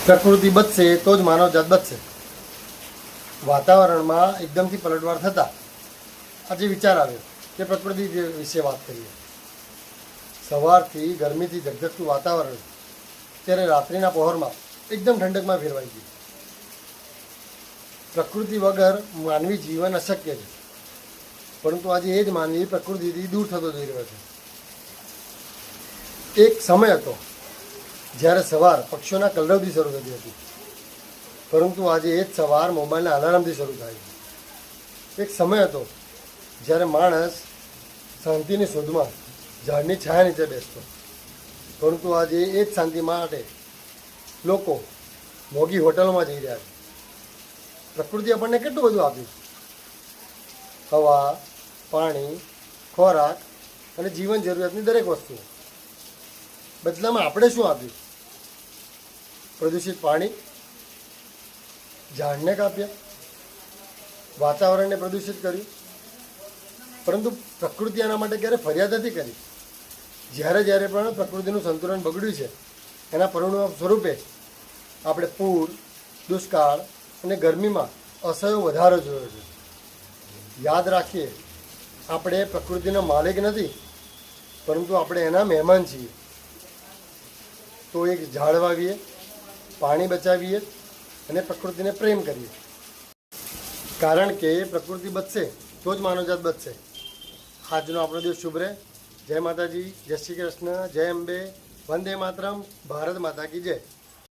પ્રકૃતિ બચશે તો જ માનવજાત બચશે. વાતાવરણમાં એકદમથી પલટવાર થતાં આજે વિચાર આવ્યો કે પ્રકૃતિ વિશે વાત કરીએ. સવારથી ગરમીથી ધગધગતું વાતાવરણ ત્યારે રાત્રિના પહોરમાં એકદમ ઠંડકમાં ફેરવાઈ ગયું. પ્રકૃતિ વગર માનવી જીવન અશક્ય છે, પરંતુ આજે એ જ માનવી પ્રકૃતિથી દૂર થતો જઈ રહ્યો છે. એક સમય હતો જ્યારે સવાર પક્ષીઓના કલરવથી શરૂ થતી હતી, પરંતુ આજે એ જ સવાર મોબાઈલના અલાર્મથી શરૂ થાય છે. એક સમય હતો જ્યારે માણસ શાંતિની શોધમાં ઝાડની છાયા નીચે બેસતો, પરંતુ આજે એ જ શાંતિ માટે લોકો મોંઘી હોટલોમાં જઈ રહ્યા છે. પ્રકૃતિ આપણને કેટલું બધું આપ્યું: હવા, પાણી, ખોરાક અને જીવન જરૂરિયાતની દરેક વસ્તુઓ. બદલામાં આપણે શું આપ્યું? પ્રદૂષિત પાણી, ઝાડને કાપ્યા, વાતાવરણને પ્રદૂષિત કર્યું. પરંતુ પ્રકૃતિ આના માટે ક્યારે ફરિયાદ નથી કરી. જ્યારે પણ પ્રકૃતિનું સંતુલન બગડ્યું છે, એના પરિણામ સ્વરૂપે આપણે પૂર, દુષ્કાળ અને ગરમીમાં અસહ્ય વધારો જોયો છે. યાદ રાખીએ, આપણે પ્રકૃતિનો માલિક નથી, પરંતુ આપણે એના મહેમાન છીએ. તો એક ઝાડ વાવીએ, પાણી બચાવીએ અને પ્રકૃતિને પ્રેમ કરીએ, કારણ કે પ્રકૃતિ બચશે તો જ માનવજાત બચશે. આજનો આપણો દિવસ શુભ રહે. જય માતાજી, જય શ્રી કૃષ્ણ, જય અંબે, વંદે માતરમ, ભારત માતા કી જય.